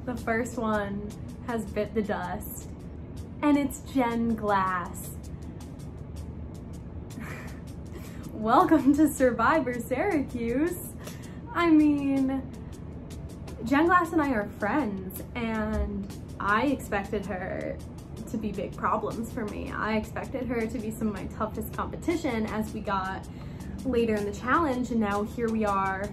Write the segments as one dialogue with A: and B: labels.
A: The first one has bit the dust, and it's Jen Glass. Welcome to Survivor Syracuse. I mean, Jen Glass and I are friends, and I expected her to be big problems for me. I expected her to be some of my toughest competition as we got later in the challenge, and now here we are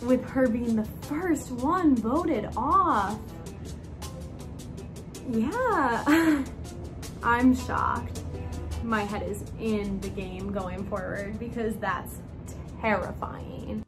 A: with her being the first one voted off. Yeah, I'm shocked. My head is in the game going forward because that's terrifying.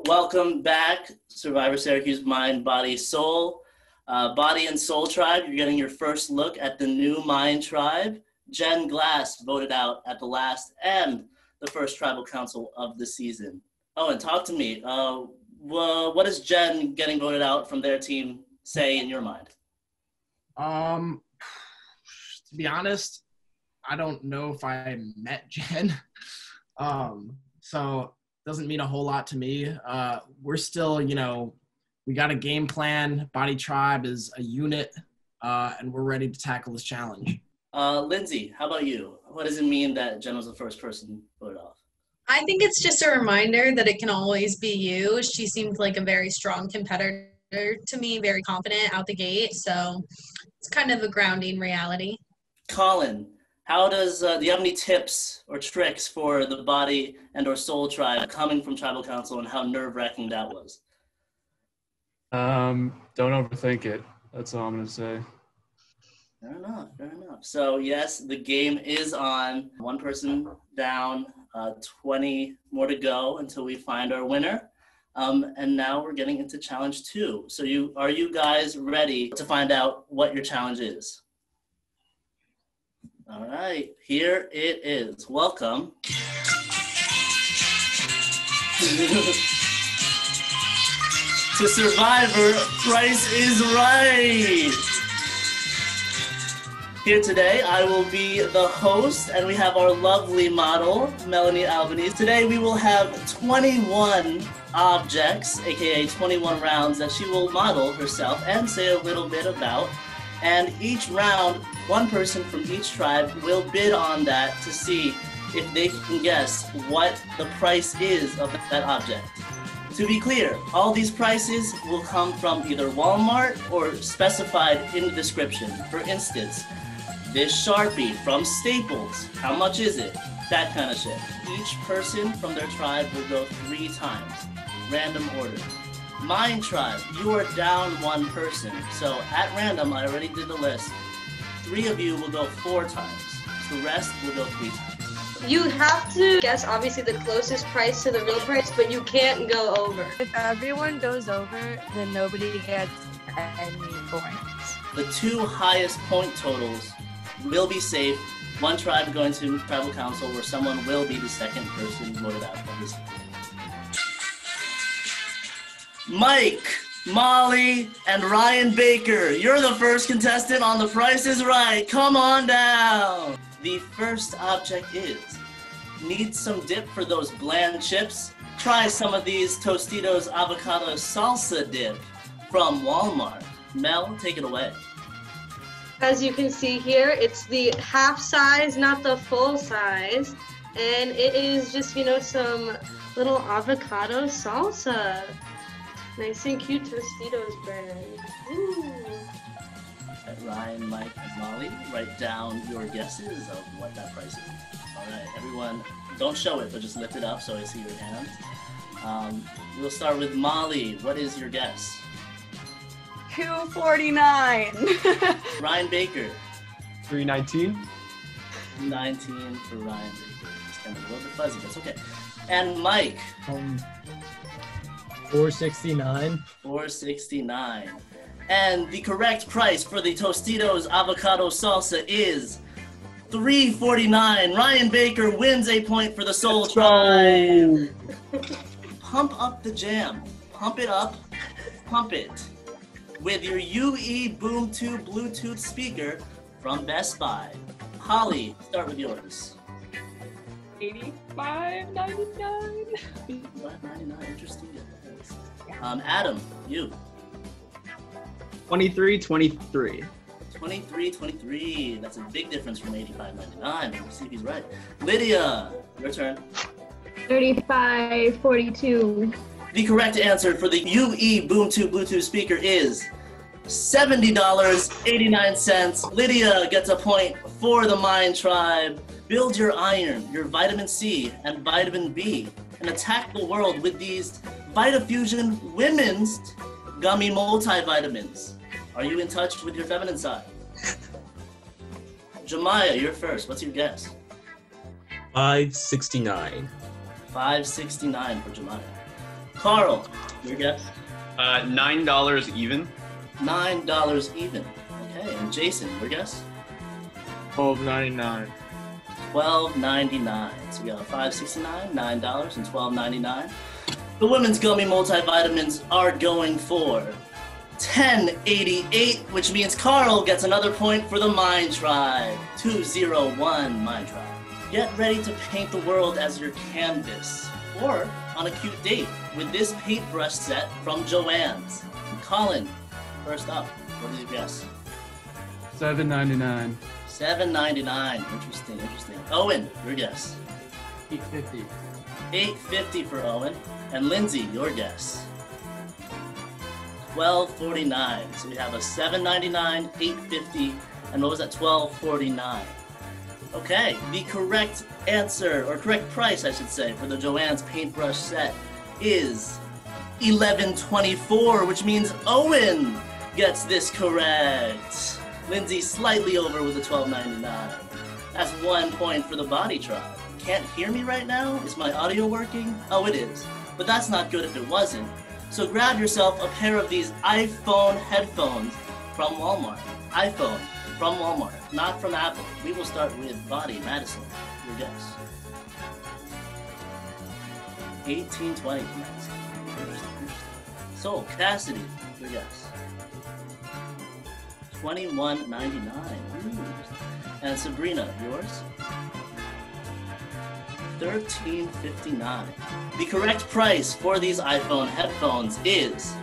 B: Welcome back, Survivor Syracuse Mind, Body, Soul. Body and Soul Tribe, you're getting your first look at the new Mind Tribe. Jen Glass voted out at the last and the first Tribal Council of the season. Oh, and talk to me. What does Jen getting voted out from their team say in your mind?
C: To be honest, I don't know if I met Jen. So doesn't mean a whole lot to me. We're still, we got a game plan. Body Tribe is a unit, and we're ready to tackle this challenge.
B: Lindsay, how about you? What does it mean that Jen was the first person voted off?
D: I think it's just a reminder that it can always be you. She seemed like a very strong competitor to me, very confident out the gate. So it's kind of a grounding reality.
B: Colin, how does, do you have any tips or tricks for the Body and or Soul Tribe coming from Tribal Council and how nerve-wracking that was?
E: Don't overthink it. That's all I'm going to say.
B: Fair enough. So yes, the game is on. One person down, 20 more to go until we find our winner. And now we're getting into challenge 2. So are you guys ready to find out what your challenge is? All right, here it is. Welcome. To Survivor, Price is Right. Here today, I will be the host, and we have our lovely model, Melanie Albanese. Today, we will have 21 objects, aka 21 rounds, that she will model herself and say a little bit about. And each round, one person from each tribe will bid on that to see if they can guess what the price is of that object. To be clear, all these prices will come from either Walmart or specified in the description. For instance, this Sharpie from Staples, how much is it? That kind of shit. Each person from their tribe will go 3 times, random order. Mind Tribe, you are down 1 person. So at random, I already did the list. 3 of you will go 4 times. The rest will go 3 times.
F: You have to guess, obviously, the closest price to the real price, but you can't go over.
G: If everyone goes over, then nobody gets any points.
B: The 2 highest point totals will be safe. One tribe going to Tribal Council where someone will be the second person voted out from this. Mike, Molly, and Ryan Baker, you're the first contestant on The Price is Right. Come on down. The first object is, need some dip for those bland chips? Try some of these Tostitos avocado salsa dip from Walmart. Mel, take it away.
F: As you can see here, it's the half size, not the full size. And it is just, some Little avocado salsa. Nice and cute Tostitos brand. Ooh.
B: Ryan, Mike, and Molly, write down your guesses of what that price is. All right, everyone, don't show it, but just lift it up so I see your hands. We'll start with Molly. What is your guess?
G: $2.49.
B: Ryan Baker.
E: $3.19.
B: 19 for Ryan Baker. It's kind of a little bit fuzzy, but it's okay. And Mike.
H: $4.69.
B: $4.69. And the correct price for the Tostitos avocado salsa is $3.49. Ryan Baker wins a point for the Sole Tribe. Pump up the jam. Pump it up. Pump it. With your UE Boom 2 Bluetooth speaker from Best Buy. Holly, start with yours.
G: $85.99.
B: $85.99. Interesting. Adam, you.
H: $23.23.
B: $23.23. That's a big difference from $85.99. Let's see if he's right. Lydia, your turn.
I: $35.42.
B: The correct answer for the UE Boom 2 Bluetooth speaker is $70.89. Lydia gets a point for the Mind Tribe. Build your iron, your vitamin C, and vitamin B, and attack the world with these VitaFusion Women's Gummy Multivitamins. Are you in touch with your feminine side? Jemiah, you're first. What's your guess?
J: $5.69.
B: $5.69 for Jemiah. Carl, your guess?
K: $9 even.
B: $9 even. Okay, and Jason, your guess?
E: $12.99.
B: $12.99. So we got $5.69, $9, and $12.99. The women's gummy multivitamins are going for $10.88, which means Carl gets another point for the Mind Tribe. 201 Mind Tribe. Get ready to paint the world as your canvas, or on a cute date with this paintbrush set from Joann's. Colin, first up, what is your guess?
E: $7.99.
B: $7.99. Interesting. Owen, your guess?
C: $8.50.
B: $8.50 for Owen. And Lindsay, your guess? $12.49. So we have a $7.99, $8.50, and what was that? $12.49. Okay, the correct answer, or correct price, I should say, for the Joann's paintbrush set is $11.24, which means Owen gets this correct. Lindsay slightly over with the $12.99. That's 1 point for the Body Tribe. Can't hear me right now? Is my audio working? Oh, it is. But that's not good if it wasn't. So grab yourself a pair of these iPhone headphones from Walmart. iPhone from Walmart, not from Apple. We will start with Body. Madison, your guess. $18.20. So, Cassidy, your guess. $21.99. And Sabrina, yours? $13.59. The correct price for these iPhone headphones is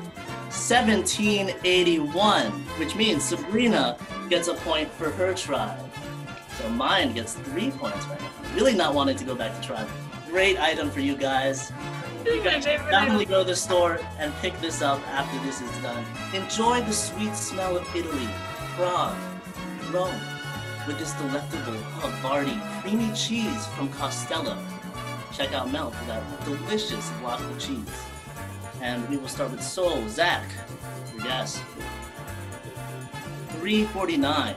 B: $17.81, which means Sabrina gets a point for her tribe. So mine gets 3 points right now. Really not wanting to go back to tribe. Great item for you guys. You guys should definitely go to the store and pick this up after this is done. Enjoy the sweet smell of Italy, Prague, Rome, with this delectable Havarti creamy cheese from Costello. Check out Mel for that delicious block of cheese. And we will start with Soul. Zach, your guess. $3.49.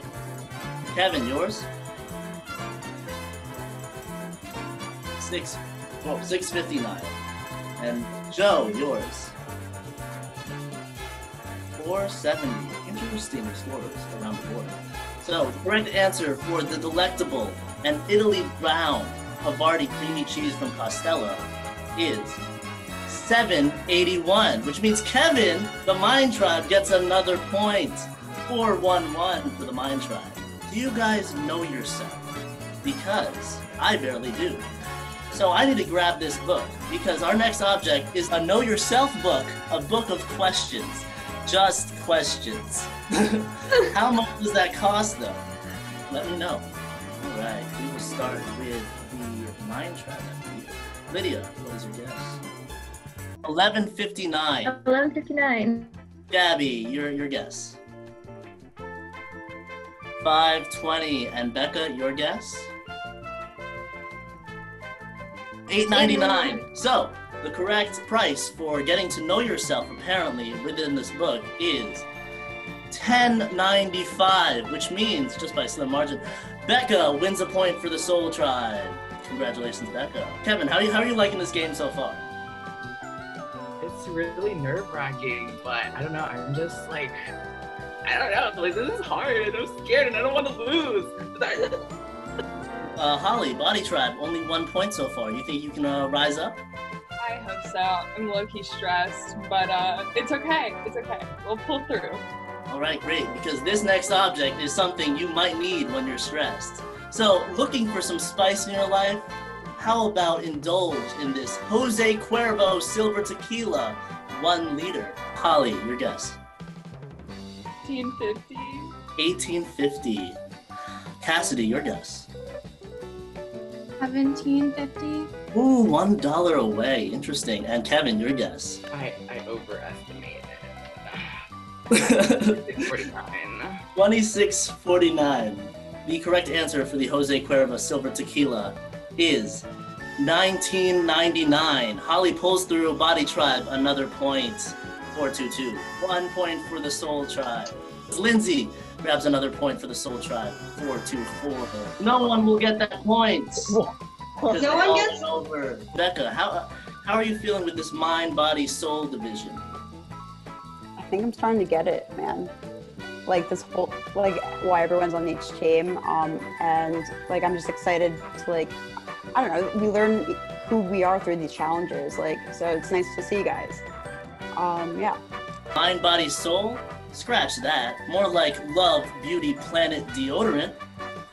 B: Kevin, yours? $6.59. And Joe, yours? $4.70. Interesting scores around the board. So, the correct answer for the delectable and Italy brown Havarti creamy cheese from Costello is $7.81, which means Kevin, the Mind Tribe, gets another point. 4-1-1 for the Mind Tribe. Do you guys know yourself? Because I barely do. So I need to grab this book, because our next object is a Know Yourself book, a book of questions. Just questions. How much does that cost, though? Let me know. All right, we will start with the Mind Tribe, I believe. Lydia, what is your guess? 11:59.
I: 11:59.
B: Gabby, your guess. 5:20. And Becca, your guess? 8.99. So, the correct price for getting to know yourself, apparently, within this book is $10.95, which means, just by a slim margin, Becca wins a point for the Sole Tribe. Congratulations, Becca. Kevin, how are you liking this game so far?
H: It's really nerve-wracking, but I don't know. I'm just like, I don't know. Like, this is hard. I'm scared and I don't want to lose.
B: Holly, Body Tribe, only 1 point so far. You think you can rise up?
J: I hope so. I'm low-key stressed, but it's okay. It's okay. We'll pull through.
B: All right, great, because this next object is something you might need when you're stressed. So, looking for some spice in your life? How about indulge in this Jose Cuervo Silver Tequila, 1 liter? Holly, your guess.
J: 1850.
B: 1850. Cassidy, your guess.
A: 1750.
B: Ooh, $1 away. Interesting. And Kevin, your guess.
H: I overestimated. 26.49.
B: 26.49. The correct answer for the Jose Cuervo Silver Tequila is $19.99. Holly pulls through. Body Tribe, another point. 4-2-2. 1 point for the Sole Tribe. Lindsay grabs another point for the Sole Tribe. 4-2-4. No one will get that point.
F: No one gets
B: over. Becca, how are you feeling with this mind, body, soul division?
L: I think I'm starting to get it, man. Like this whole, like why everyone's on each team, and like I'm just excited to like, I don't know, we learn who we are through these challenges. Like, so it's nice to see you guys. Yeah.
B: Mind, body, soul? Scratch that. More like Love Beauty Planet deodorant.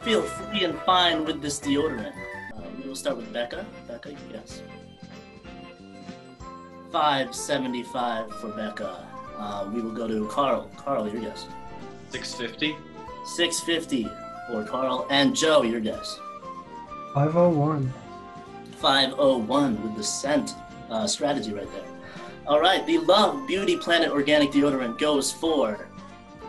B: Feel free and fine with this deodorant. We'll start with Becca. Becca, you guess. $5.75 for Becca. We will go to Carl. Carl, your guess.
K: $6.50.
B: $6.50 for Carl. And Joe, your guess.
E: $5.01.
B: $5.01 with the scent strategy right there. All right, the Love Beauty Planet Organic Deodorant goes for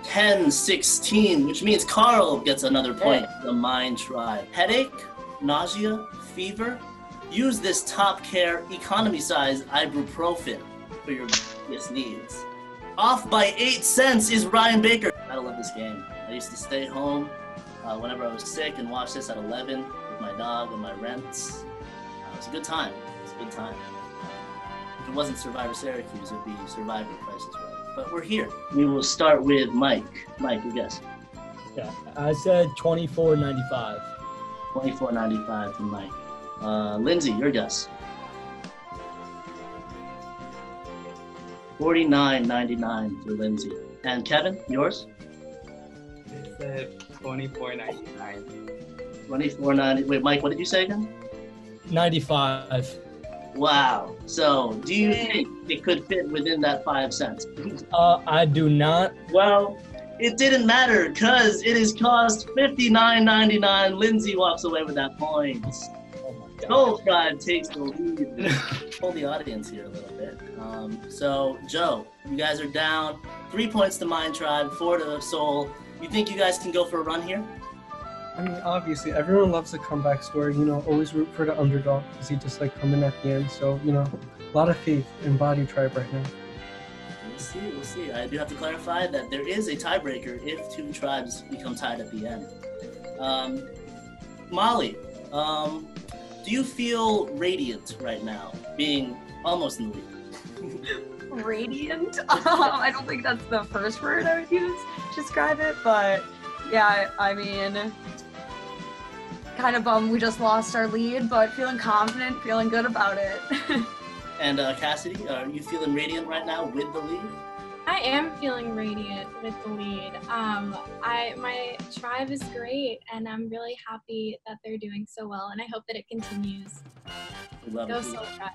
B: $10.16, which means Carl gets another point for the Mind Tribe. Headache, nausea, fever? Use this Top Care economy size ibuprofen for your biggest needs. Off by 8 cents is Ryan Baker. I love this game. I used to stay home whenever I was sick and watch this at 11 with my dog and my rents. It was a good time. It was a good time. If it wasn't Survivor Syracuse, it would be Survivor Price is Right. But we're here. We will start with Mike. Mike, your guess.
M: Yeah, I said $24.95.
B: $24.95 for Mike. Lindsay, your guess. $49.99 for Lindsay. And Kevin, yours?
H: I said $24.99.
B: $24.90. Wait, Mike, what did you say again?
M: 95.
B: Wow. So, do you think it could fit within that 5 cents?
M: I do not.
B: Well, it didn't matter because it is cost $59.99. Lindsay walks away with that point. Sole Tribe takes the lead. Hold the audience here a little bit. So, Joe, you guys are down 3 points to Mind Tribe, 4 to Soul. You think you guys can go for a run here?
E: I mean, obviously, everyone loves a comeback story. You know, always root for the underdog because he just like come in at the end. So, you know, a lot of faith in Body Tribe right now.
B: We'll see. I do have to clarify that there is a tiebreaker if 2 tribes become tied at the end. Molly, do you feel radiant right now, being almost in the lead?
G: Radiant? I don't think that's the first word I would use to describe it, but yeah, I mean, kind of bummed we just lost our lead, but feeling confident, feeling good about it.
B: And Cassidy, are you feeling radiant right now with the lead?
N: I am feeling radiant with the lead. My tribe is great, and I'm really happy that they're doing so well, and I hope that it continues.
B: We love
N: Go
B: it.
N: Sole Tribe.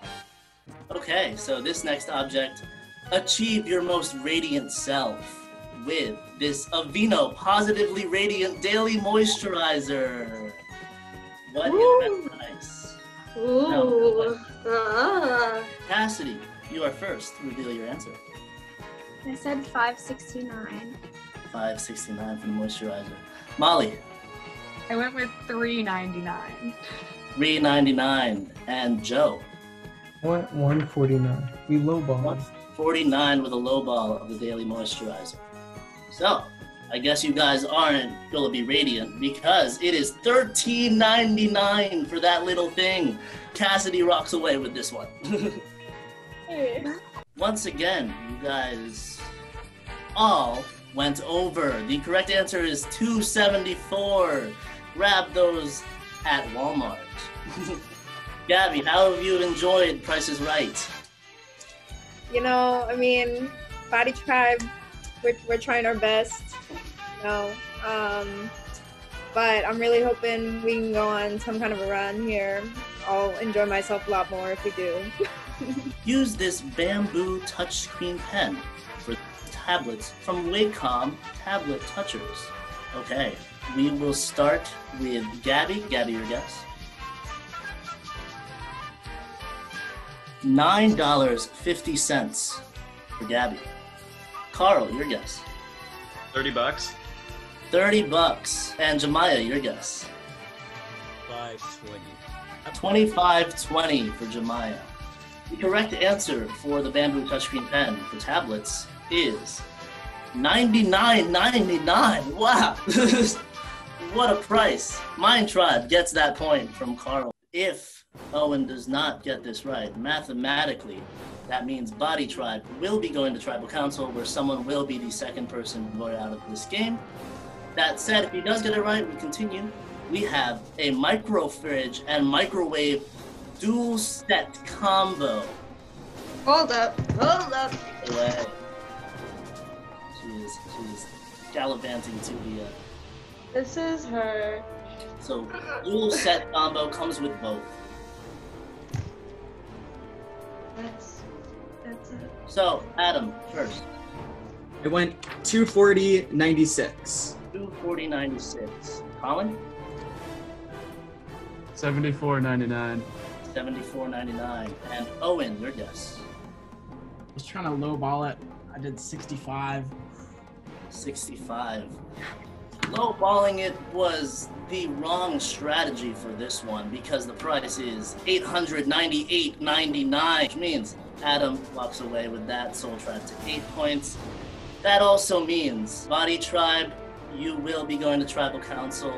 B: Okay, so this next object, achieve your most radiant self with this Aveeno Positively Radiant Daily Moisturizer. What is that price?
F: Ooh.
B: Cassidy, you are first. Reveal your answer.
N: I said 569.
B: 569 for the moisturizer. Molly.
G: I went with 399.
B: 399. And Joe.
E: I went 149. We lowballed.
B: 49 with a low ball of the daily moisturizer. So, I guess you guys aren't gonna be radiant because it is $13.99 for that little thing. Cassidy rocks away with this one.
N: Hey.
B: Once again, you guys all went over. The correct answer is $274. Grab those at Walmart. Gabby, how have you enjoyed Price is Right?
I: You know, I mean, Body Tribe, we're trying our best, you know. But I'm really hoping we can go on some kind of a run here. I'll enjoy myself a lot more if we do.
B: Use this bamboo touchscreen pen for tablets from Wacom Tablet Touchers. Okay, we will start with Gabby. Gabby, your guess? $9.50 for Gabby. Carl, your guess?
K: $30.
B: $30. And Jemiah, your guess?
M: $5.20.
B: $25.20 for Jemiah. The correct answer for the bamboo touchscreen pen for tablets is $99.99. Wow! What a price. Mind Tribe gets that point from Carl. If Owen does not get this right, mathematically, that means Body Tribe will be going to Tribal Council, where someone will be the second person voted out of this game. That said, if he does get it right, we continue. We have a micro fridge and microwave dual set combo.
F: Hold up.
B: Away. She's gallivanting to the.
F: This is her.
B: So dual set combo comes with both.
F: That's it.
B: So Adam first.
O: It went 240.96.
B: 240.96. Colin.
P: 74.99.
B: 74.99. And Owen, your guess?
C: I was trying to lowball it. I did 65.
B: 65. Lowballing it was the wrong strategy for this one because the price is $898.99, which means Adam walks away with that. Soul Tribe to 8 points. That also means Body Tribe, you will be going to Tribal Council,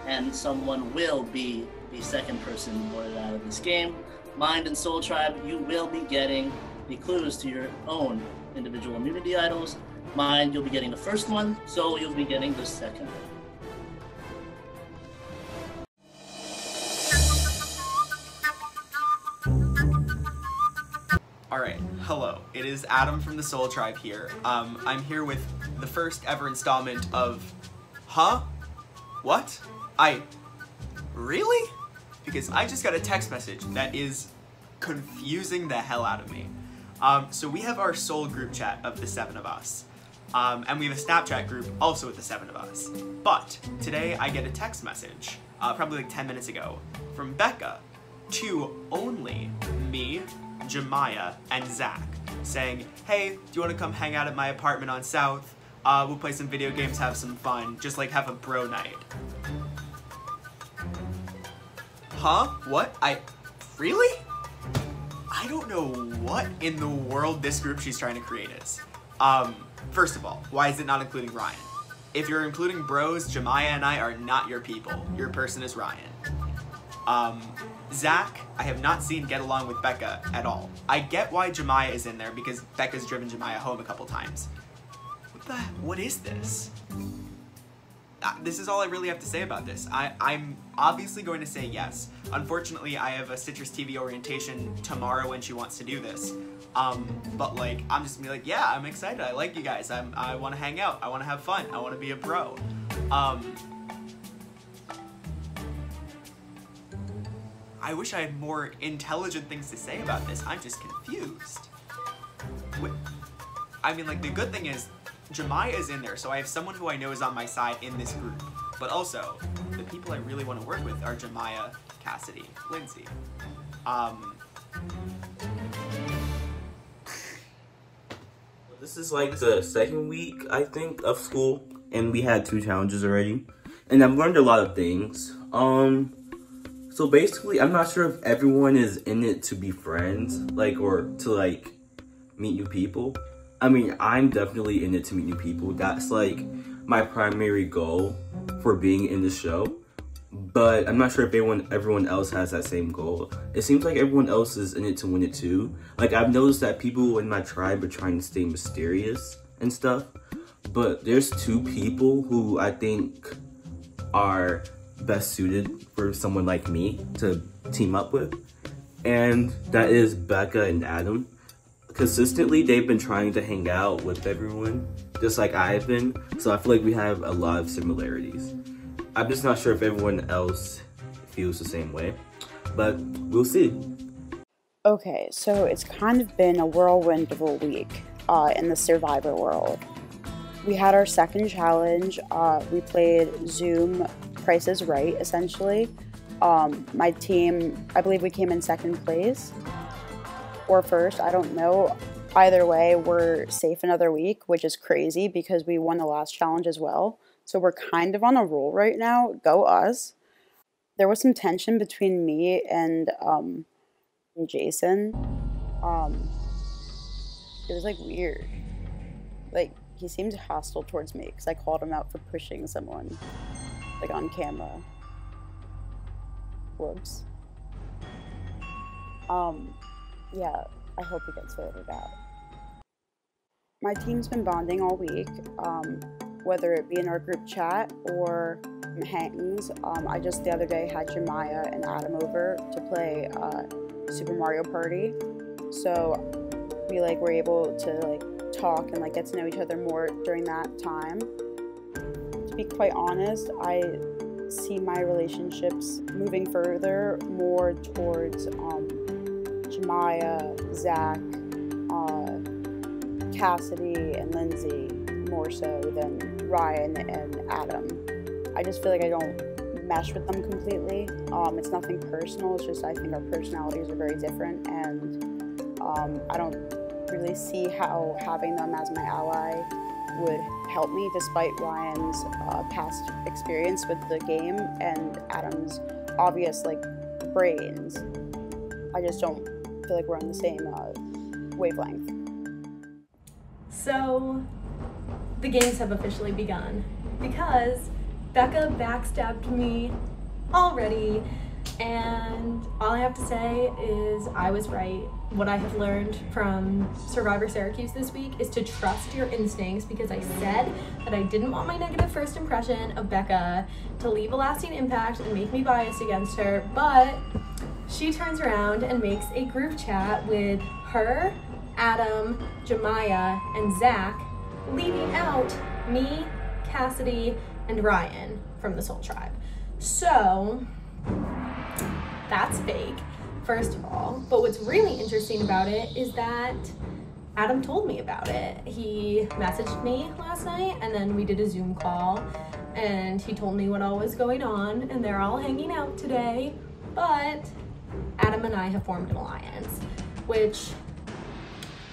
B: and someone will be the second person voted out of this game. Mind and Soul Tribe, you will be getting the clues to your own individual immunity idols. Mind, you'll be getting the first one. Soul, you'll be getting the second.
Q: Alright, hello. It is Adam from the Soul Tribe here. I'm here with the first ever installment of... Huh? What? Really? Because I just got a text message that is confusing the hell out of me. So we have our Soul group chat of the 7 of us. And we have a Snapchat group also with the 7 of us. But today I get a text message, probably like 10 minutes ago, from Becca to only me, Jemiah, and Zach, saying, hey, do you want to come hang out at my apartment on South? We'll play some video games, have some fun, just like have a bro night. Huh? What? Really? I don't know what in the world this group she's trying to create is. First of all, why is it not including Ryan? If you're including bros, Jemiah and I are not your people. Your person is Ryan. Zach, I have not seen get along with Becca at all. I get why Jemiah is in there because Becca's driven Jemiah home a couple times. What is this? This is all I really have to say about this. I'm obviously going to say yes. Unfortunately, I have a Citrus TV orientation tomorrow when she wants to do this. But like, I'm just gonna be like, yeah, I'm excited. I like you guys. I want to hang out. I want to have fun. I want to be a bro. I wish I had more intelligent things to say about this. I'm just confused. I mean, like, the good thing is, Jemiah is in there, so I have someone who I know is on my side in this group. But also, the people I really want to work with are Jemiah, Cassidy, Lindsay.
O: This is like the second week, I think, of school, and we had 2 challenges already, and I've learned a lot of things. So basically, I'm not sure if everyone is in it to be friends, like, or to, like, meet new people. I mean, I'm definitely in it to meet new people. That's, like, my primary goal for being in the show. But I'm not sure if everyone else has that same goal. It seems like everyone else is in it to win it too. Like, I've noticed that people in my tribe are trying to stay mysterious and stuff. But there's 2 people who I think are best suited for someone like me to team up with. And that is Becca and Adam. Consistently, they've been trying to hang out with everyone, just like I've been. So I feel like we have a lot of similarities. I'm just not sure if everyone else feels the same way, but we'll see.
L: Okay, so it's kind of been a whirlwind of a week in the Survivor world. We had our second challenge. We played Zoom Price is Right, essentially. My team, I believe we came in second place or first, I don't know. Either way, we're safe another week, which is crazy because we won the last challenge as well. So we're kind of on a roll right now. Go us. There was some tension between me and Jason. It was like weird. Like, he seemed hostile towards me because I called him out for pushing someone, like, on camera. Whoops. Yeah, I hope it gets sorted out. My team's been bonding all week, whether it be in our group chat or hangs. I just the other day had Jemiah and Adam over to play Super Mario Party, so we were able to talk and get to know each other more during that time. To be quite honest, I see my relationships moving further more towards Jemiah, Zach, Cassidy, and Lindsay more so than Ryan and Adam. I just feel like I don't mesh with them completely. It's nothing personal, it's just I think our personalities are very different, and I don't really see how having them as my ally would help me, despite Ryan's past experience with the game and Adam's obvious brains. I just don't feel like we're on the same wavelength.
A: So the games have officially begun because Becca backstabbed me already, and all I have to say is I was right. What I have learned from Survivor Syracuse this week is to trust your instincts, because I said that I didn't want my negative first impression of Becca to leave a lasting impact and make me biased against her, but she turns around and makes a group chat with her, Adam, Jemiah, and Zach, leaving out me, Cassidy, and Ryan from the Soul Tribe. So that's fake, first of all. But what's really interesting about it is that Adam told me about it. He messaged me last night, and then we did a Zoom call, and he told me what all was going on, and they're all hanging out today. But Adam and I have formed an alliance, which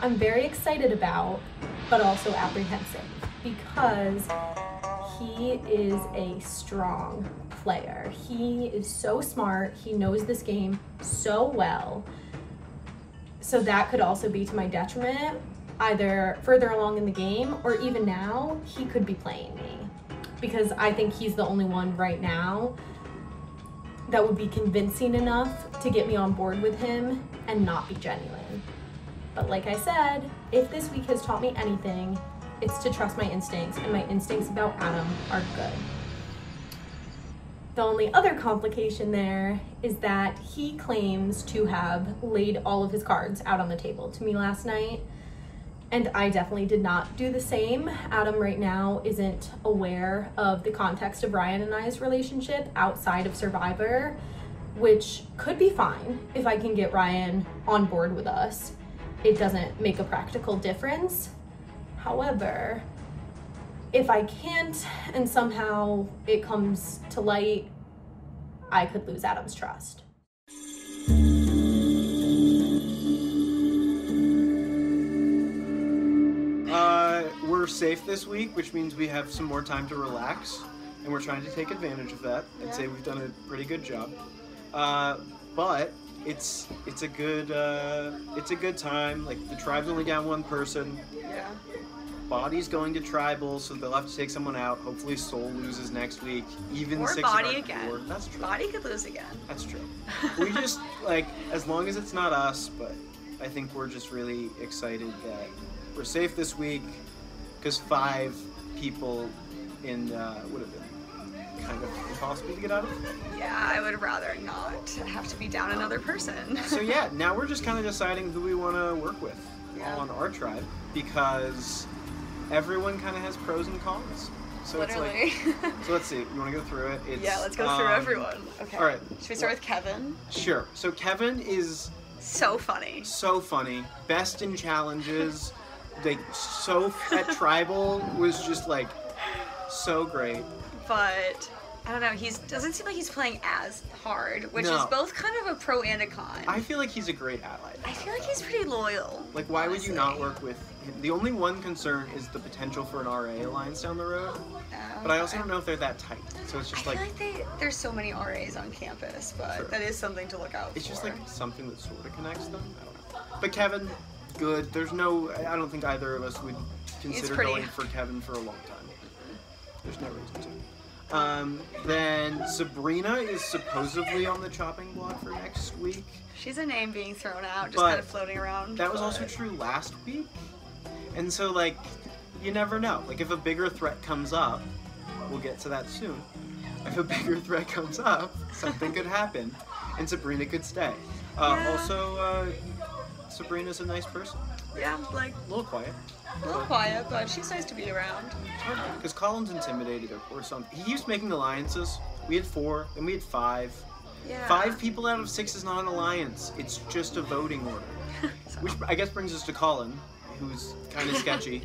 A: I'm very excited about, but also apprehensive, because he is a strong player. He is so smart. He knows this game so well. So that could also be to my detriment, either further along in the game or even now, he could be playing me, because I think he's the only one right now that would be convincing enough to get me on board with him and not be genuine. But like I said, if this week has taught me anything, it's to trust my instincts, and my instincts about Adam are good. The only other complication there is that he claims to have laid all of his cards out on the table to me last night, and I definitely did not do the same. Adam right now isn't aware of the context of Ryan and I's relationship outside of Survivor, which could be fine if I can get Ryan on board with us. It doesn't make a practical difference. However, if I can't and somehow it comes to light, I could lose Adam's trust.
P: we're safe this week, which means we have some more time to relax, and we're trying to take advantage of that. I'd say we've done a pretty good job. But it's a good time. Like, the tribe's only down one person.
G: Yeah.
P: Body's going to tribal, so they'll have to take someone out. Hopefully Sole loses next week. Even
G: Or
P: 6
G: Body
P: of our
G: again.
P: core. That's true.
G: Body could lose again.
P: That's true. We just, like, as long as it's not us, but I think we're just really excited that we're safe this week, because 5 people in would have been kind of impossible to get out of.
G: Yeah, I would rather not have to be down another person.
P: So yeah, now we're just kind of deciding who we want to work with on our tribe, because everyone kind of has pros and cons. So
G: Literally.
P: It's like, so let's see. You want to go through it?
G: Yeah, let's go through everyone. Okay.
P: All right.
G: Should we start with Kevin?
P: Sure. So Kevin is
G: so funny.
P: So funny. Best in challenges. Like, so at tribal was just like so great.
G: But I don't know, doesn't seem like he's playing as hard, which
P: No.
G: is both kind of a pro and a con.
P: I feel like he's a great ally.
G: I feel like he's pretty loyal.
P: Like, why would you not work with him? The only one concern is the potential for an RA alliance down the road. But I also don't know if they're that tight. So it's just
G: I feel like there's so many RAs on campus, but
P: True.
G: that is something to look out for.
P: It's just like something that sort of connects them. I don't know. But Kevin, good. There's no, I don't think either of us would consider
G: pretty.
P: going for Kevin for a long time. There's no reason to. Then Sabrina is supposedly on the chopping block for next week.
G: She's a name being thrown out, just
P: But
G: kind of floating around.
P: That was also true last week. And so, like, you never know. Like, if a bigger threat comes up, we'll get to that soon. If a bigger threat comes up, something could happen, and Sabrina could stay. Also, Sabrina's a nice person.
G: Yeah, like
P: a little quiet.
G: A little quiet, but she's nice to be around.
P: Because Colin's intimidated or something. He used making alliances. We had 4, then we had 5.
G: Yeah.
P: 5 people out of 6 is not an alliance. It's just a voting order. Which I guess brings us to Colin, who's kind of sketchy.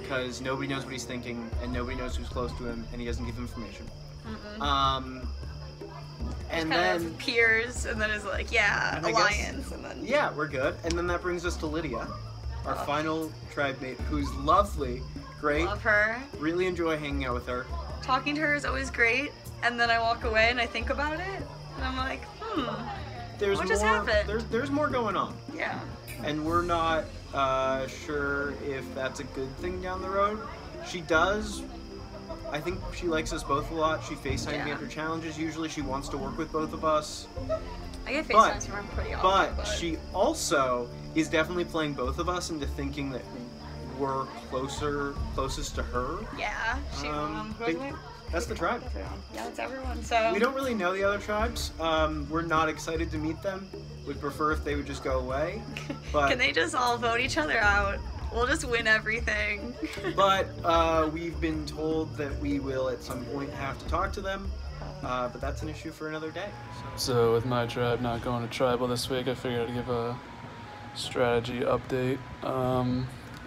P: Because nobody knows what he's thinking, and nobody knows who's close to him, and he doesn't give information. And then
G: peers, and then is like, yeah,
P: and I guess-
G: alliance, and then
P: yeah, we're good. And then that brings us to Lydia, our final tribe mate, who's lovely, great.
G: Love her.
P: Really enjoy hanging out with her.
G: Talking to her is always great, and then I walk away and I think about it, and I'm like,
P: There's
G: what
P: more.
G: just happened?
P: There's more going on.
G: Yeah.
P: And we're not sure if that's a good thing down the road. She does. I think she likes us both a lot. She FaceTimes me after challenges. Usually she wants to work with both of us.
G: I get FaceTimes from her pretty often.
P: But she also is definitely playing both of us into thinking that we're closest to her.
G: Yeah, she
P: that's the tribe.
G: Yeah, it's everyone. So
P: We don't really know the other tribes. We're not excited to meet them. We'd prefer if they would just go away. But
G: can they just all vote each other out? We'll just win everything.
P: But we've been told that we will at some point have to talk to them. But that's an issue for another day.
R: So with my tribe not going to tribal this week, I figured I'd give a strategy update.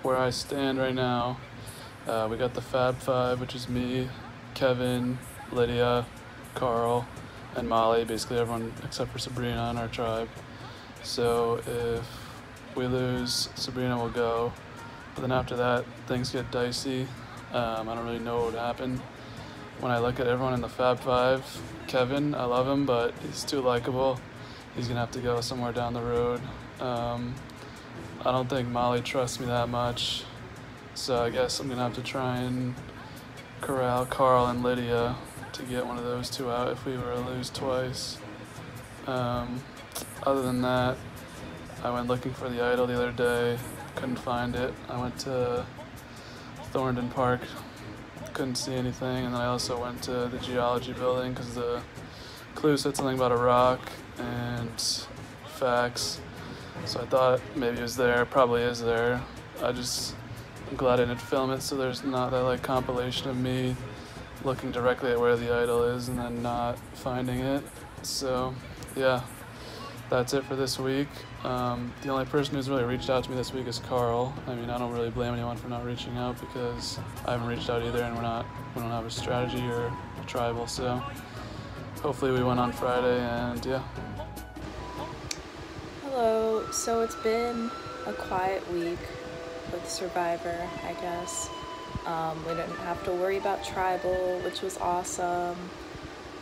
R: Where I stand right now, we got the Fab Five, which is me, Kevin, Lydia, Carl, and Molly, basically everyone except for Sabrina on our tribe. So if we lose, Sabrina will go. But then after that, things get dicey. I don't really know what would happen. When I look at everyone in the Fab Five, Kevin, I love him, but he's too likable. He's gonna have to go somewhere down the road. I don't think Molly trusts me that much, so I guess I'm gonna have to try and corral Carl and Lydia to get one of those two out if we were to lose twice. Other than that, I went looking for the idol the other day, couldn't find it. I went to Thorndon Park, couldn't see anything, and then I also went to the geology building because the clue said something about a rock and facts. So I thought maybe it was there, probably is there. I'm glad I didn't film it so there's not that like compilation of me looking directly at where the idol is and then not finding it. So yeah, that's it for this week. The only person who's really reached out to me this week is Carl. I mean, I don't really blame anyone for not reaching out because I haven't reached out either and we don't have a strategy or a tribal, so hopefully we win on Friday and yeah.
S: Hello, so it's been a quiet week. with Survivor, I guess. We didn't have to worry about tribal, which was awesome.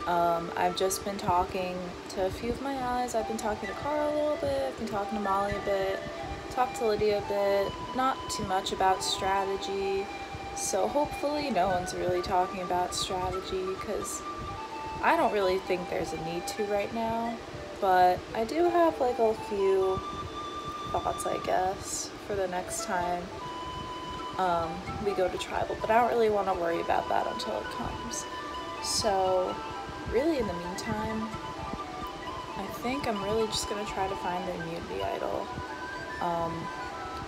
S: I've just been talking to a few of my allies. I've been talking to Carl a little bit, I've been talking to Molly a bit, talked to Lydia a bit, not too much about strategy. So hopefully no one's really talking about strategy, because I don't really think there's a need to right now. But I do have like a few thoughts, I guess, for the next time we go to tribal, but I don't really want to worry about that until it comes. So really in the meantime, I think I'm really just gonna try to find the immunity idol.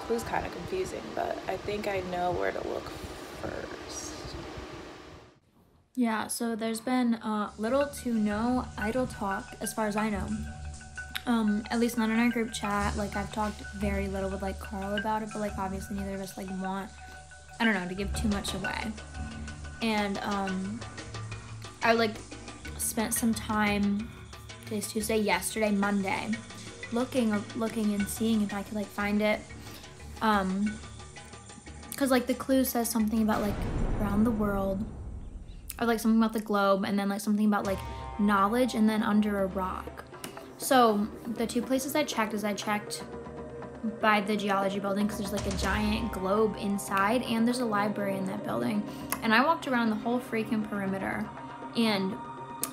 S: Clue's kind of confusing, but I think I know where to look first.
T: Yeah, so there's been little to no idol talk as far as I know. At least not in our group chat. Like, I've talked very little with like Carl about it, but like obviously neither of us like want, I don't know, to give too much away. And I like spent some time, today's Tuesday, yesterday, Monday, looking and seeing if I could like find it. Cause like the clue says something about like around the world, or like something about the globe, and then like something about like knowledge, and then under a rock. So the two places I checked is I checked by the geology building, because there's like a giant globe inside, and there's a library in that building. And I walked around the whole freaking perimeter, and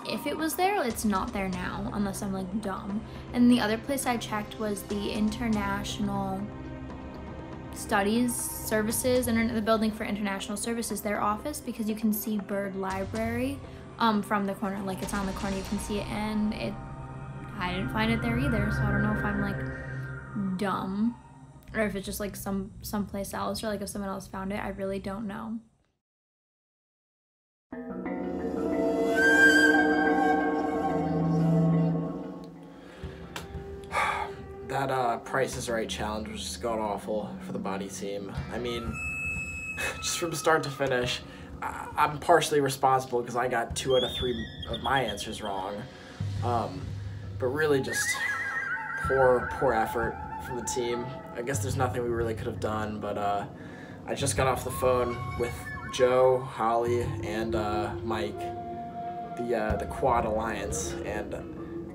T: if it was there, it's not there now, unless I'm like dumb. And the other place I checked was the International Studies Services, and the building for International Services, their office, because you can see Bird Library from the corner. Like, it's on the corner, you can see it, and I didn't find it there either. So I don't know if I'm like dumb, or if it's just like someplace else, or like if someone else found it. I really don't know.
C: That Price is Right challenge was just god awful for the body team. I mean, just from start to finish, I'm partially responsible because I got 2 out of 3 of my answers wrong. But really just poor effort from the team. I guess there's nothing we really could have done, but I just got off the phone with Joe, Holly, and Mike, the Quad Alliance, and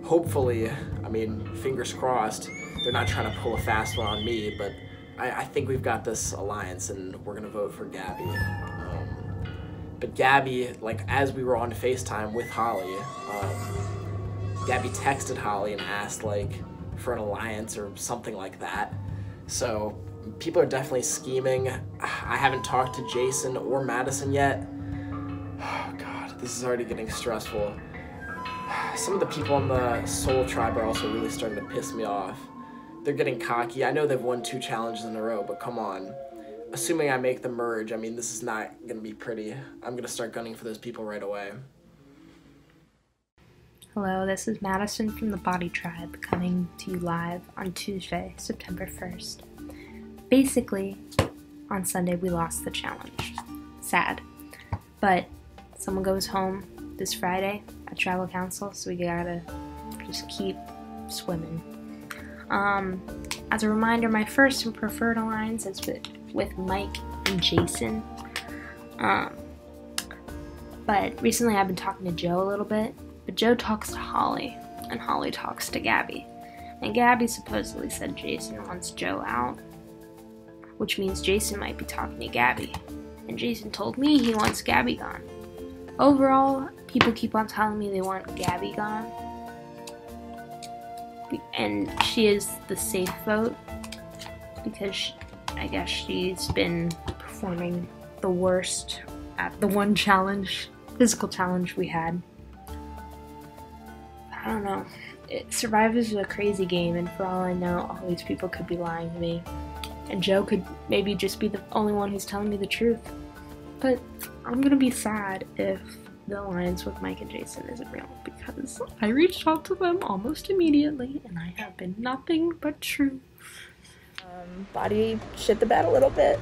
C: hopefully, I mean, fingers crossed, they're not trying to pull a fast one on me, but I think we've got this alliance, and we're gonna vote for Gabby. But Gabby, like, as we were on FaceTime with Holly, Gabby texted Holly and asked, like, for an alliance or something like that. So people are definitely scheming. I haven't talked to Jason or Madison yet. Oh God, this is already getting stressful. Some of the people on the Sole tribe are also really starting to piss me off. They're getting cocky. I know they've won 2 challenges in a row, but come on. Assuming I make the merge, I mean, this is not gonna be pretty. I'm gonna start gunning for those people right away.
U: Hello, this is Madison from the Body Tribe, coming to you live on Tuesday, September 1st. Basically, on Sunday we lost the challenge. Sad. But someone goes home this Friday at Tribal Council, so we gotta just keep swimming. As a reminder, my first and preferred alliance is with Mike and Jason. But recently I've been talking to Joe a little bit. But Joe talks to Holly, and Holly talks to Gabby. And Gabby supposedly said Jason wants Joe out, which means Jason might be talking to Gabby. And Jason told me he wants Gabby gone. Overall, people keep on telling me they want Gabby gone. And she is the safe vote, because I guess she's been performing the worst at the one physical challenge we had. I don't know. Survivor is a crazy game, and for all I know, all these people could be lying to me. And Joe could maybe just be the only one who's telling me the truth. But I'm gonna be sad if the alliance with Mike and Jason isn't real, because I reached out to them almost immediately, and I have been nothing but true.
V: Body shit the bed a little bit.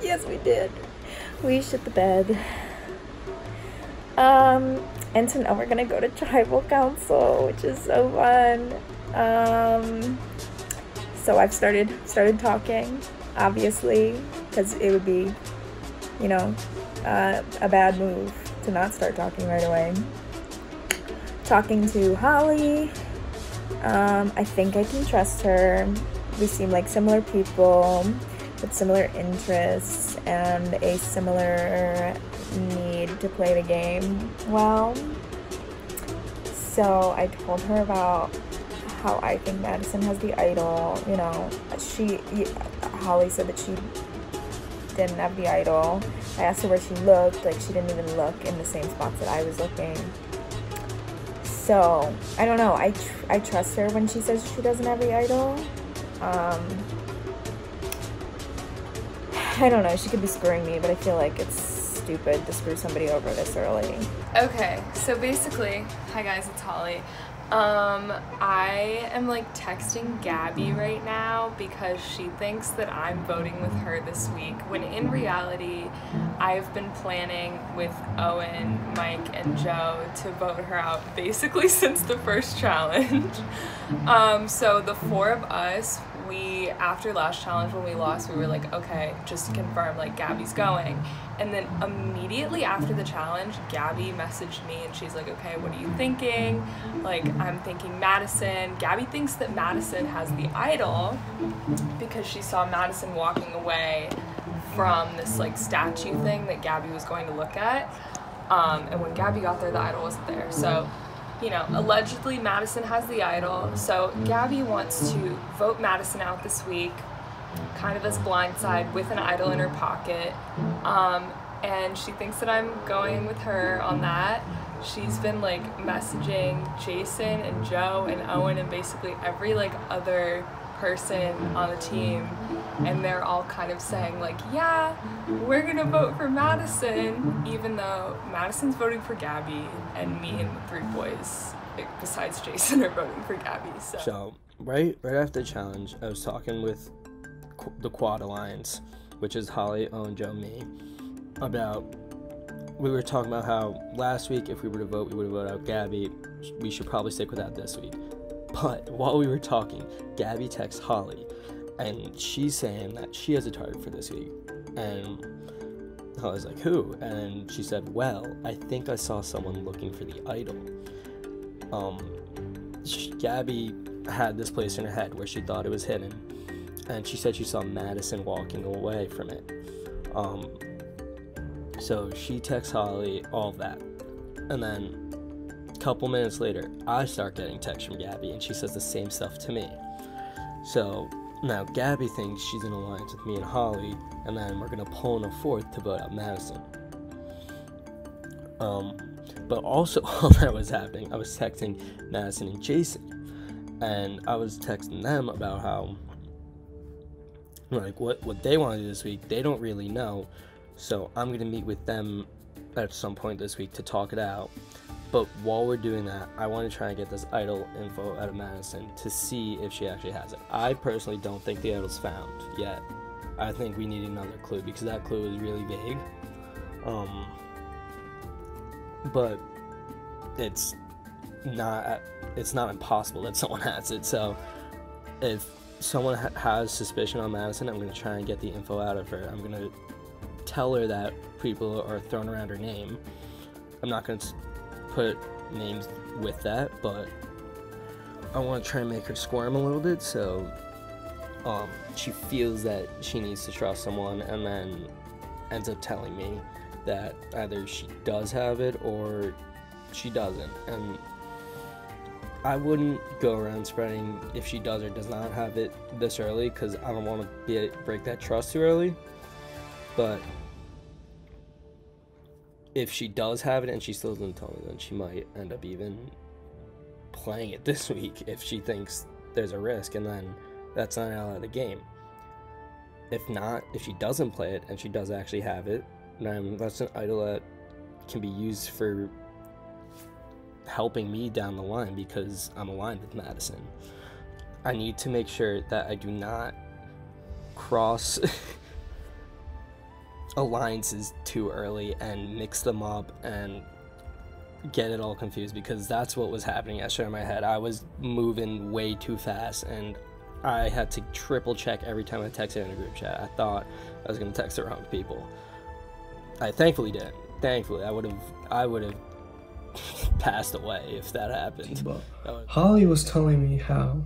V: Yes, we did. We shit the bed. And so now we're gonna go to Tribal Council, which is so fun. So I've started talking, obviously, because it would be, you know, a bad move to not start talking right away. Talking to Holly. I think I can trust her. We seem like similar people with similar interests and a similar need to play the game well. So I told her about how I think Madison has the idol. You know, Holly said that she didn't have the idol. I asked her where she looked, like she didn't even look in the same spots that I was looking. So, I don't know, I trust her when she says she doesn't have the idol. I don't know, she could be screwing me, but I feel like it's stupid to screw somebody over this early.
D: Okay, so basically, hi guys, it's Holly. I am like texting Gabby right now because she thinks that I'm voting with her this week, when in reality, I've been planning with Owen, Mike, and Joe to vote her out basically since the first challenge. So the four of us, after last challenge when we lost, we were like, okay, just to confirm, like, Gabby's going. And then immediately after the challenge, Gabby messaged me and she's like, okay, what are you thinking? Like, I'm thinking Madison. Gabby thinks that Madison has the idol because she saw Madison walking away from this like statue thing that Gabby was going to look at. And when Gabby got there, the idol wasn't there. So, you know, allegedly Madison has the idol. So Gabby wants to vote Madison out this week, kind of as blindside with an idol in her pocket. And she thinks that I'm going with her on that. She's been like messaging Jason and Joe and Owen and basically every like other person on the team, and they're all kind of saying like, yeah, we're gonna vote for Madison, even though Madison's voting for Gabby and me and the three boys, besides Jason, are voting for Gabby.
J: So right after the challenge, I was talking with the Quad Alliance, which is Holly, Owen, Joe, me, we were talking about how last week if we were to vote, we would vote out Gabby. We should probably stick with that this week. But while we were talking, Gabby texts Holly, and she's saying that she has a target for this week. And I was like, who? And she said, well, I think I saw someone looking for the idol. Gabby had this place in her head where she thought it was hidden, and she said she saw Madison walking away from it. So she texts Holly, all of that. And then couple minutes later, I start getting texts from Gabby, and she says the same stuff to me. So now Gabby thinks she's in alliance with me and Holly, and then we're gonna pull in a fourth to vote out Madison. But also while that was happening, I was texting Madison and Jason, and I was texting them about how, like, what they want to do this week. They don't really know, so I'm gonna meet with them at some point this week to talk it out. But while we're doing that, I want to try and get this idol info out of Madison to see if she actually has it. I personally don't think the idol's found yet. I think we need another clue because that clue is really vague. But it's not impossible that someone has it. So if someone has suspicion on Madison, I'm going to try and get the info out of her. I'm going to tell her that people are throwing around her name. I'm not going to put names with that, but I want to try and make her squirm a little bit, so she feels that she needs to trust someone, and then ends up telling me that either she does have it or she doesn't. And I wouldn't go around spreading if she does or does not have it this early, because I don't want to break that trust too early. But if she does have it and she still doesn't tell me, then she might end up even playing it this week if she thinks there's a risk, and then that's not out of the game. If not, if she doesn't play it and she does actually have it, then that's an idol that can be used for helping me down the line because I'm aligned with Madison. I need to make sure that I do not cross alliances too early and mix them up and get it all confused, because that's what was happening yesterday in my head. I was moving way too fast, and I had to triple check every time I texted in a group chat. I thought I was gonna text the wrong people. I thankfully didn't. Thankfully, I would have passed away if that happened.
E: Holly was telling me how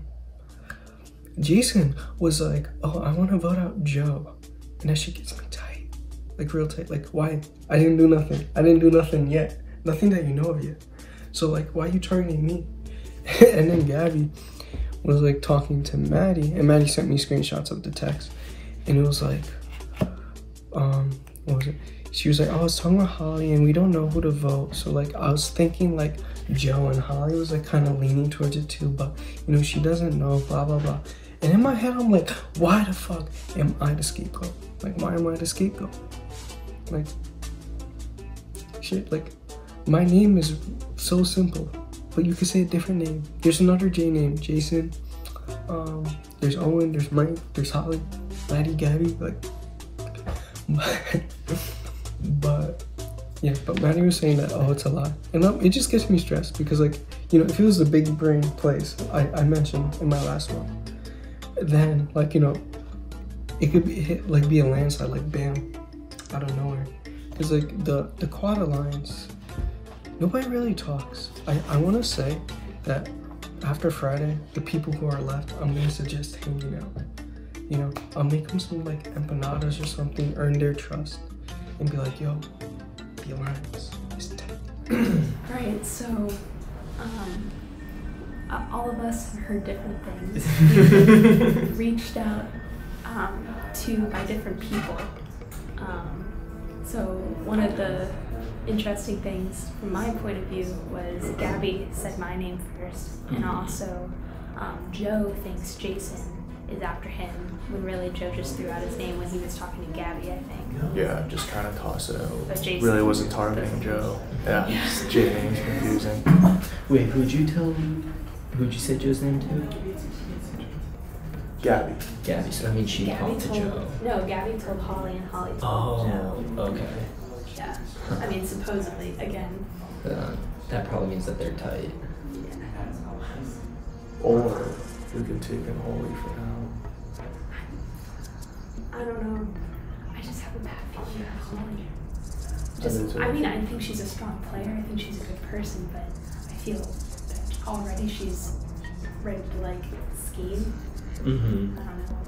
E: Jason was like, oh, I want to vote out Joe. And that shit gets me tight. Like real tight. Like, why? I didn't do nothing. I didn't do nothing yet. Nothing that you know of yet. So like, why are you targeting me? And then Gabby was like talking to Maddie, and Maddie sent me screenshots of the text. And it was like, what was it? She was like, oh, I was talking about Holly and we don't know who to vote. So like, I was thinking like Joe and Holly was like kind of leaning towards it too, but you know, she doesn't know, blah, blah, blah. And in my head, I'm like, why the fuck am I the scapegoat? Like, why am I the scapegoat? Like, shit, like, my name is so simple, but you could say a different name. There's another J name, Jason. There's Owen, there's Mike, there's Holly, Maddie, Gabby, like, but yeah, but Maddie was saying that, oh, it's a lie. And it just gets me stressed because, like, you know, if it was the big brain place I mentioned in my last one, then, like, you know, it could be a landslide, like, bam, out of nowhere. Because, like, the quad alliance, nobody really talks. I want to say that after Friday, the people who are left, I'm going to suggest hanging out. You know, I'll make them some, like, empanadas or something, earn their trust, and be like, yo, the alliance is tight.
T: Right, so, all of us have heard different things. We've reached out by different people. So one of the interesting things from my point of view was Gabby said my name first, and also Joe thinks Jason is after him, when really Joe just threw out his name when he was talking to Gabby, I think.
E: Yeah, just kind of toss it out.
T: But Jason
E: really wasn't targeting Joe. Yeah, J name's confusing.
H: Wait, who'd you say Joe's name to?
E: Gabby.
H: Gabby, so that means she talked to Joe.
T: No, Gabby told Holly and Holly told Joe.
H: Oh, okay.
T: Yeah, I mean, supposedly, again.
H: That probably means that they're tight.
E: Or we could take in Holly for now.
T: I don't know. I just have a bad feeling about Holly. I mean, I think she's a strong player. I think she's a good person, but I feel that already she's ready to, like, scheme.
H: Mm-hmm.
T: I don't know.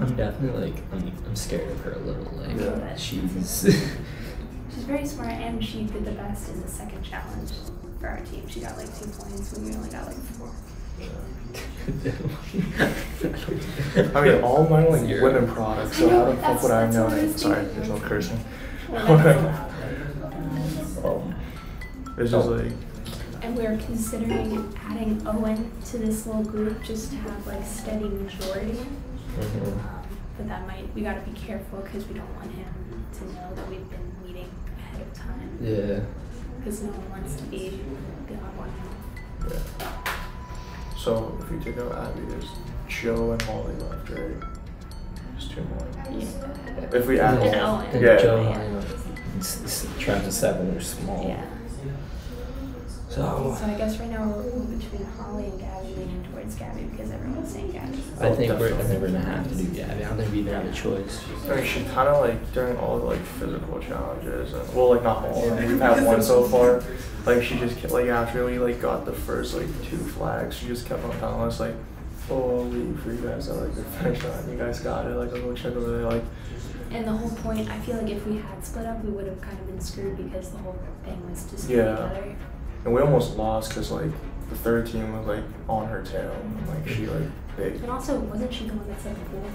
H: I'm definitely, like, I'm scared of her a little. Like,
T: Yeah.
H: she's...
T: She's very smart, and she did the best in the second challenge for our team. She got, like, 2 points when we only got, like, 4.
E: I mean, all my like women products, so how the fuck would I have known it? Sorry, there's no cursing. It's just like...
T: And we're considering adding Owen to this little group just to have, like, steady majority. But that we gotta be careful because we don't want him to know that we've been meeting ahead of time.
H: Yeah.
T: Because no one wants to be the odd one out.
E: Yeah. So if we take out Abby, there's Joe and Holly left, right? There's 2 more.
T: Yeah.
E: If we add
T: Owen.
H: And
E: yeah.
H: Joe, trying to 7 are small.
T: Yeah.
H: So
T: I guess right now we're between Holly and Gabby, leaning towards Gabby because everyone's saying Gabby.
H: I think we're gonna have to do Gabby. I don't think we even have a choice.
E: Like, she kind of like during all the like physical challenges, and, well, like not all. I mean, we've had one so far. Like she just kept, like after we like got the first like 2 flags, she just kept on telling us like, oh, I'll leave for you guys at like the finish line. You guys got it. Like I'll go check over there. Like.
T: And the whole point, I feel like if we had split up, we would have kind of been screwed because the whole thing was to stay together.
E: And we almost lost because like the third team was like on her tail, and like she like big.
T: And also, wasn't she the one that said the pool?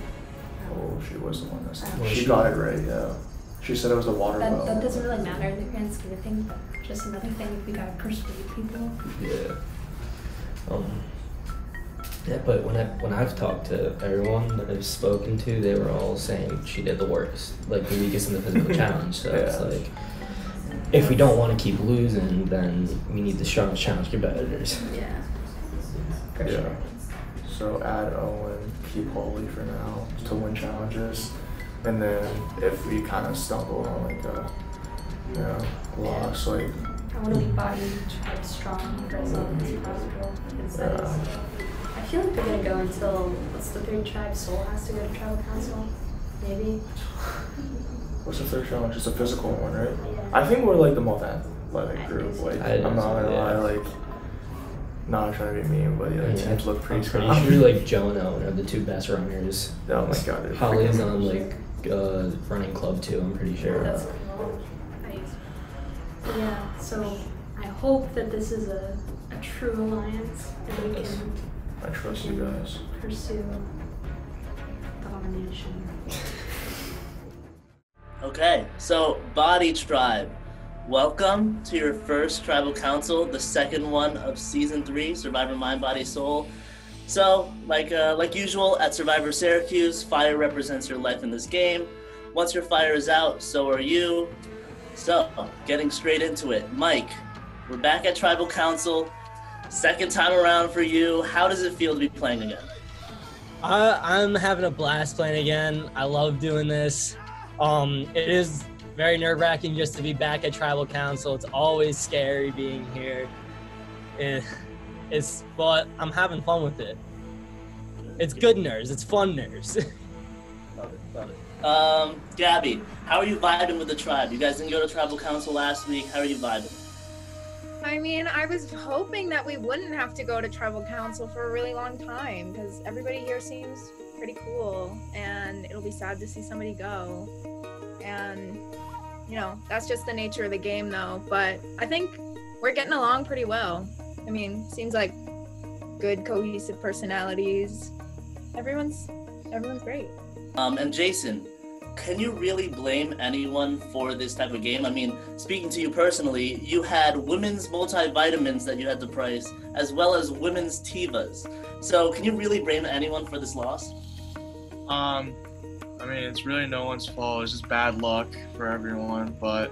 E: Oh, she was the one that said. She got it right. Yeah. She said it was the water well.
T: That doesn't really matter in the grand scheme of things, but just another thing if we gotta persuade people.
H: Yeah. Yeah, but when I've talked to everyone that I've spoken to, they were all saying she did the worst, like the weakest in the physical challenge. So it's like, if we don't want to keep losing, then we need the strongest challenge competitors.
T: Yeah.
H: For sure.
E: So add Owen, keep Holly for now to win challenges, and then if we kind of stumble on like a loss, like.
T: I want to be body tribe strong for as long as possible because I
I: feel like they're gonna go until, what's the third tribe? Sole has to go to tribal council? Maybe?
E: What's the third challenge? It's a physical one, right? Yeah. I think we're like the most athletic group. Like, I'm not gonna lie, like, not trying to be mean, but the other teams look pretty strong.
H: I'm pretty sure like Joe and Owen are the two best runners.
E: Oh my god.
H: Holly's on like running club too, I'm pretty sure.
I: That's cool. Nice. Yeah, so I hope that this is a true alliance and we can
E: I trust you guys.
I: pursue domination.
B: Okay, so Body Tribe, welcome to your first tribal council, the second one of season 3, Survivor Mind, Body, Soul. So, like usual at Survivor Syracuse, fire represents your life in this game. Once your fire is out, so are you. So, getting straight into it, Mike, we're back at tribal council. Second time around for you. How does it feel to be playing again?
M: I'm having a blast playing again. I love doing this. It is very nerve-wracking just to be back at tribal council. It's always scary being here. But I'm having fun with it. It's good nerves. It's fun nerves.
B: Love it. Gabby, how are you vibing with the tribe? You guys didn't go to tribal council last week. How are you vibing?
N: I mean, I was hoping that we wouldn't have to go to tribal council for a really long time because everybody here seems pretty cool and it'll be sad to see somebody go. And, you know, that's just the nature of the game though. But I think we're getting along pretty well. I mean, seems like good cohesive personalities. Everyone's great.
B: And Jason, can you really blame anyone for this type of game? I mean, speaking to you personally, you had women's multivitamins that you had to price, as well as women's Tivas. So can you really blame anyone for this loss?
R: I mean, it's really no one's fault. It's just bad luck for everyone. But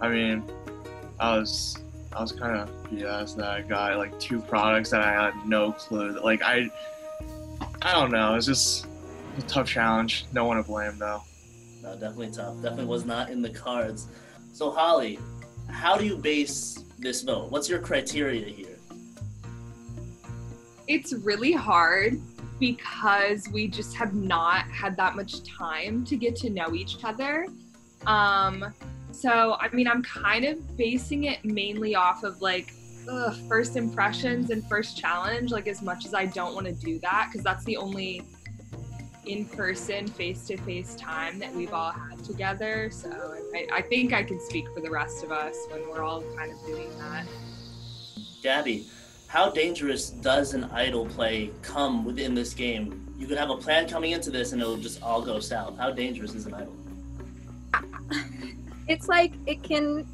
R: I mean, I was kind of BS that I got like 2 products that I had no clue. Like I don't know. It's just a tough challenge. No one to blame though.
B: No, definitely tough. Definitely was not in the cards. So Holly, how do you base this vote? What's your criteria here?
D: It's really hard because we just have not had that much time to get to know each other. So, I mean, I'm kind of basing it mainly off of like first impressions and first challenge, like as much as I don't want to do that because that's the only in-person, face-to-face time that we've all had together. So I think I can speak for the rest of us when we're all kind of doing that.
B: Gabby, how dangerous does an idol play come within this game? You could have a plan coming into this and it'll just all go south. How dangerous is an idol?
N: It's like it can,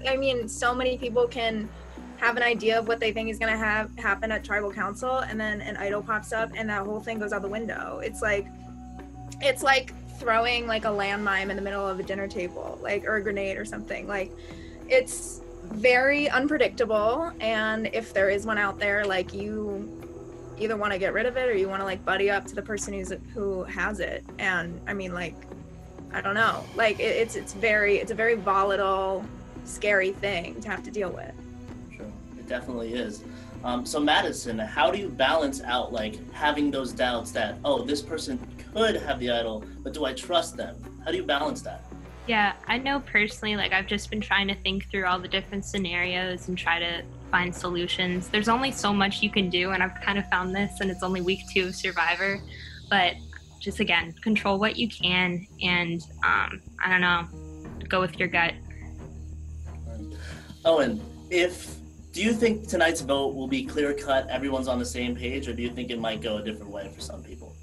N: I mean, so many people can have an idea of what they think is going to happen at tribal council, and then an idol pops up and that whole thing goes out the window. It's like throwing like a landmine in the middle of a dinner table, like, or a grenade or something. Like, it's very unpredictable, and if there is one out there, like, you either want to get rid of it or you want to like buddy up to the person who has it. And I mean, like, I don't know, like it's a very volatile, scary thing to have to deal with.
B: Definitely is. So Madison, how do you balance out like having those doubts that, oh, this person could have the idol, but do I trust them? How do you balance that?
U: Yeah, I know personally, like I've just been trying to think through all the different scenarios and try to find solutions. There's only so much you can do, and I've kind of found this, and it's only week 2 of Survivor, but just again, control what you can, and I don't know, go with your gut.
B: Owen, do you think tonight's vote will be clear-cut, everyone's on the same page, or do you think it might go a different way for some people?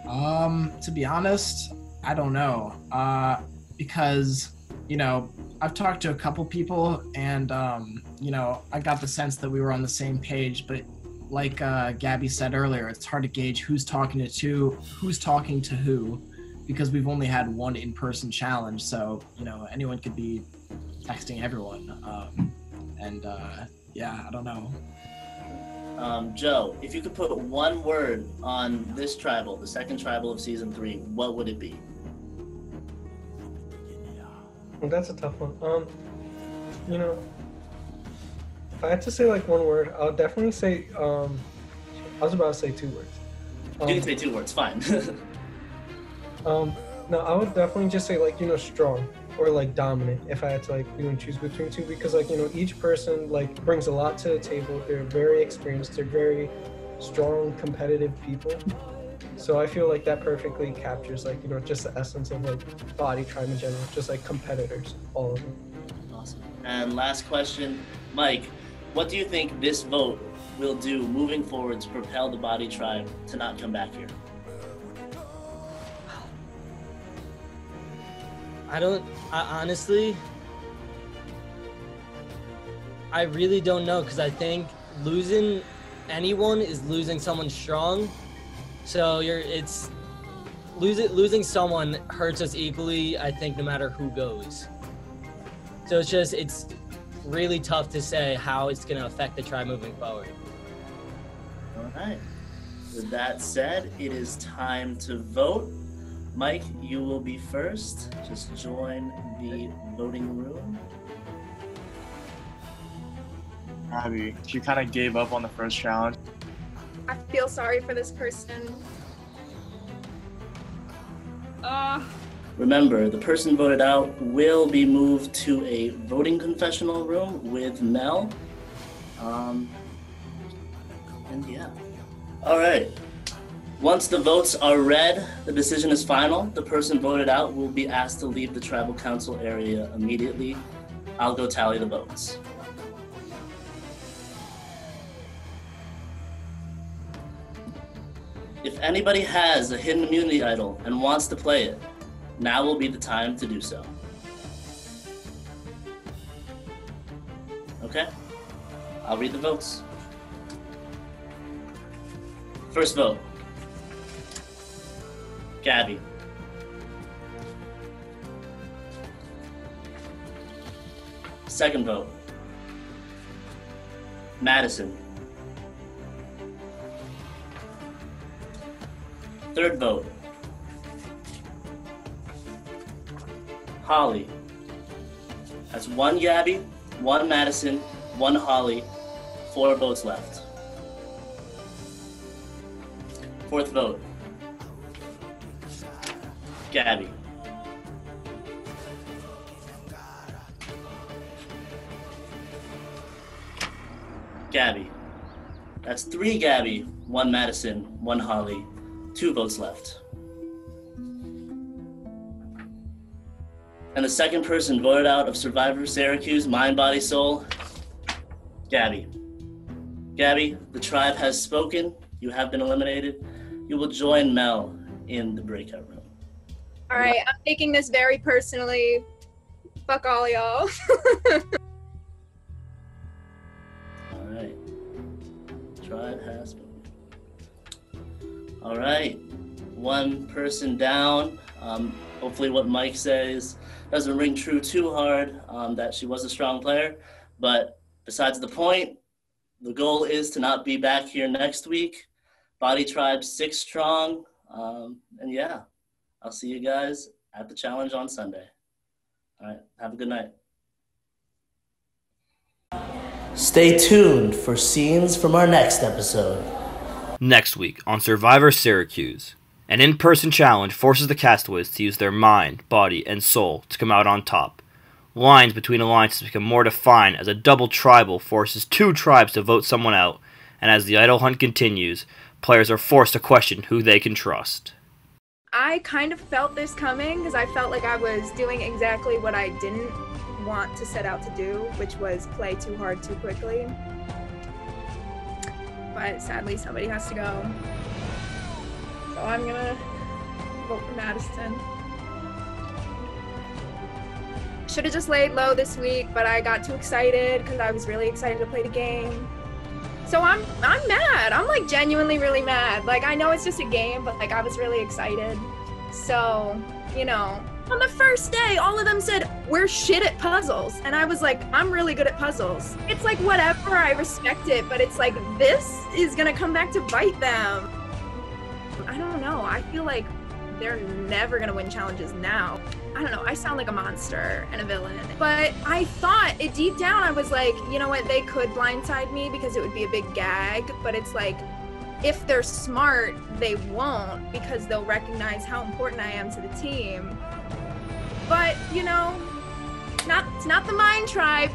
C: To be honest, I don't know. Because, you know, I've talked to a couple people and, you know, I got the sense that we were on the same page, but like Gabby said earlier, it's hard to gauge who's talking to who, because we've only had one in-person challenge, so, you know, anyone could be texting everyone. Yeah, I don't know.
B: Joe, if you could put one word on this tribal, the second tribal of season 3, what would it be?
E: Well, that's a tough one. You know, if I had to say like one word, I'll definitely say I was about to say 2 words.
B: You can say 2 words, fine.
E: No, I would definitely just say, like, strong or, like, dominant if I had to, like, choose between 2, because, like, each person, like, brings a lot to the table. They're very experienced. They're very strong, competitive people. So I feel like that perfectly captures, like, just the essence of, like, Body Tribe in general, just, like, competitors, all of them.
B: Awesome. And last question, Mike, what do you think this vote will do moving forward to propel the Body Tribe to not come back here?
M: Honestly, I really don't know, because I think losing anyone is losing someone strong. So losing someone hurts us equally, I think, no matter who goes. So it's really tough to say how it's going to affect the tribe moving forward.
B: All right. With that said, it is time to vote. Mike, you will be first. Just join the voting room.
F: Abby, she kind of gave up on the first challenge.
N: I feel sorry for this person.
B: Remember, the person voted out will be moved to a voting confessional room with Mel. And yeah. All right. Once the votes are read, the decision is final. The person voted out will be asked to leave the tribal council area immediately. I'll go tally the votes. If anybody has a hidden immunity idol and wants to play it, now will be the time to do so. Okay, I'll read the votes. First vote, Gabby. Second vote, Madison. Third vote, Holly. That's 1 Gabby, 1 Madison, 1 Holly, 4 votes left. Fourth vote, Gabby. Gabby. That's 3 Gabby, 1 Madison, 1 Holly, 2 votes left. And the second person voted out of Survivor Syracuse, Mind, Body, Soul, Gabby. Gabby, the tribe has spoken. You have been eliminated. You will join Mel in the breakout room.
N: All right, I'm taking this very personally. Fuck all y'all.
B: All right. Tribe has spoken. All right. 1 person down. Hopefully what Mike says doesn't ring true too hard, that she was a strong player. But besides the point, the goal is to not be back here next week. Body Tribe 6 strong. And yeah, I'll see you guys at the challenge on Sunday. All right, have a good night. Stay tuned for scenes from our next episode.
K: Next week on Survivor Syracuse, an in-person challenge forces the castaways to use their mind, body, and soul to come out on top. Lines between alliances become more defined as a double tribal forces 2 tribes to vote someone out, and as the idol hunt continues, players are forced to question who they can trust.
N: I kind of felt this coming because I felt like I was doing exactly what I didn't want to set out to do, which was play too hard too quickly. But sadly, somebody has to go. So I'm gonna vote for Madison. Should have just laid low this week, but I got too excited because I was really excited to play the game. So I'm mad. I'm like genuinely really mad. Like I know it's just a game, but like I was really excited. So, on the first day, all of them said, we're shit at puzzles. And I was like, I'm really good at puzzles. It's like, whatever, I respect it, but it's like, this is gonna come back to bite them. I don't know. I feel like they're never gonna win challenges now. I don't know. I sound like a monster and a villain. But I thought, deep down, I was like, you know what? They could blindside me because it would be a big gag. But it's like, if they're smart, they won't, because they'll recognize how important I am to the team. But, you know, it's not the Mind Tribe.